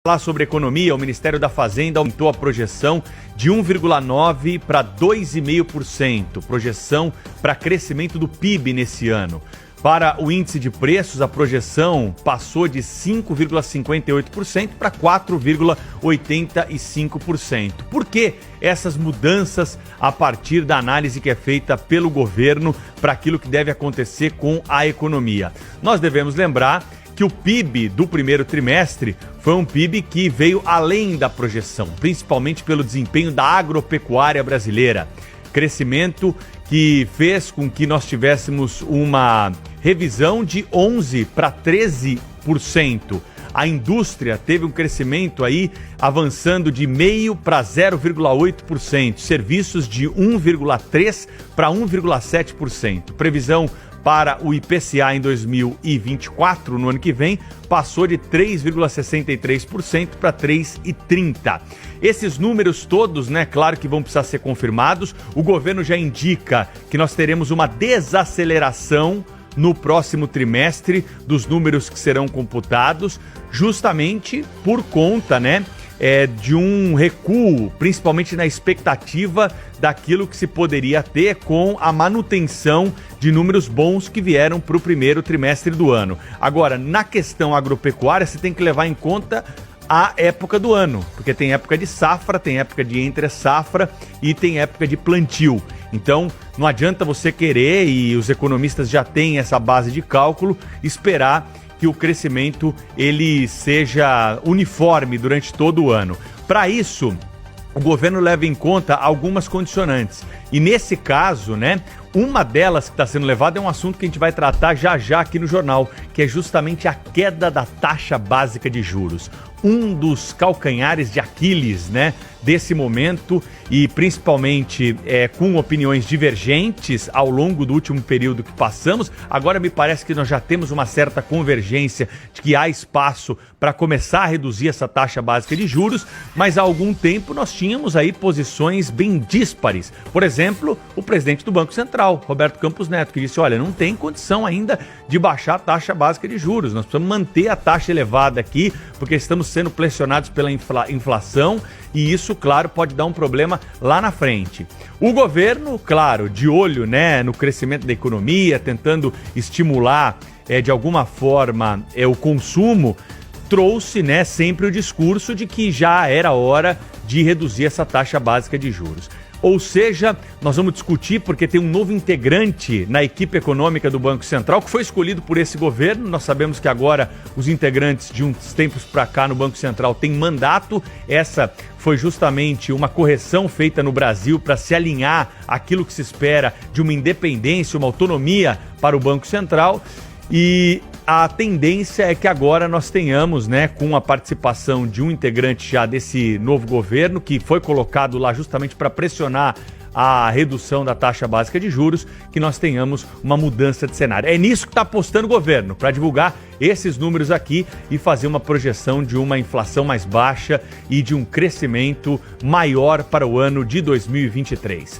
Falar sobre economia, o Ministério da Fazenda aumentou a projeção de 1,9% para 2,5%, projeção para crescimento do PIB nesse ano. Para o índice de preços, a projeção passou de 5,58% para 4,85%. Por que essas mudanças a partir da análise que é feita pelo governo para aquilo que deve acontecer com a economia? Nós devemos lembrar que o PIB do primeiro trimestre foi um PIB que veio além da projeção, principalmente pelo desempenho da agropecuária brasileira. Crescimento que fez com que nós tivéssemos uma revisão de 11% para 13%. A indústria teve um crescimento aí avançando de 0,5% para 0,8%. Serviços de 1,3% para 1,7%. Previsão para o IPCA em 2024, no ano que vem, passou de 3,63% para 3,30%. Esses números todos, claro que vão precisar ser confirmados. O governo já indica que nós teremos uma desaceleração no próximo trimestre dos números que serão computados, justamente por conta, de um recuo, principalmente na expectativa daquilo que se poderia ter com a manutenção de números bons que vieram para o primeiro trimestre do ano. Agora, na questão agropecuária, você tem que levar em conta a época do ano, porque tem época de safra, tem época de entre-safra e tem época de plantio. Então, não adianta você querer, e os economistas já têm essa base de cálculo, esperar que o crescimento ele seja uniforme durante todo o ano. Para isso, o governo leva em conta algumas condicionantes. E nesse caso, uma delas que está sendo levada é um assunto que a gente vai tratar já aqui no jornal, que é justamente a queda da taxa básica de juros. Um dos calcanhares de Aquiles, desse momento, e principalmente com opiniões divergentes ao longo do último período que passamos. Agora me parece que nós já temos uma certa convergência de que há espaço para começar a reduzir essa taxa básica de juros, mas há algum tempo nós tínhamos aí posições bem díspares. Por exemplo, o presidente do Banco Central, Roberto Campos Neto, que disse, olha, não tem condição ainda de baixar a taxa básica de juros, nós precisamos manter a taxa elevada aqui, porque estamos sendo pressionados pela inflação, e isso, claro, pode dar um problema lá na frente. O governo, claro, de olho no crescimento da economia, tentando estimular de alguma forma o consumo, trouxe sempre o discurso de que já era hora de reduzir essa taxa básica de juros. Ou seja, nós vamos discutir porque tem um novo integrante na equipe econômica do Banco Central que foi escolhido por esse governo. Nós sabemos que agora os integrantes de uns tempos para cá no Banco Central têm mandato. Essa foi justamente uma correção feita no Brasil para se alinhar àquilo que se espera de uma independência, uma autonomia para o Banco Central. E a tendência é que agora nós tenhamos, com a participação de um integrante já desse novo governo, que foi colocado lá justamente para pressionar a redução da taxa básica de juros, que nós tenhamos uma mudança de cenário. É nisso que está apostando o governo, para divulgar esses números aqui e fazer uma projeção de uma inflação mais baixa e de um crescimento maior para o ano de 2023.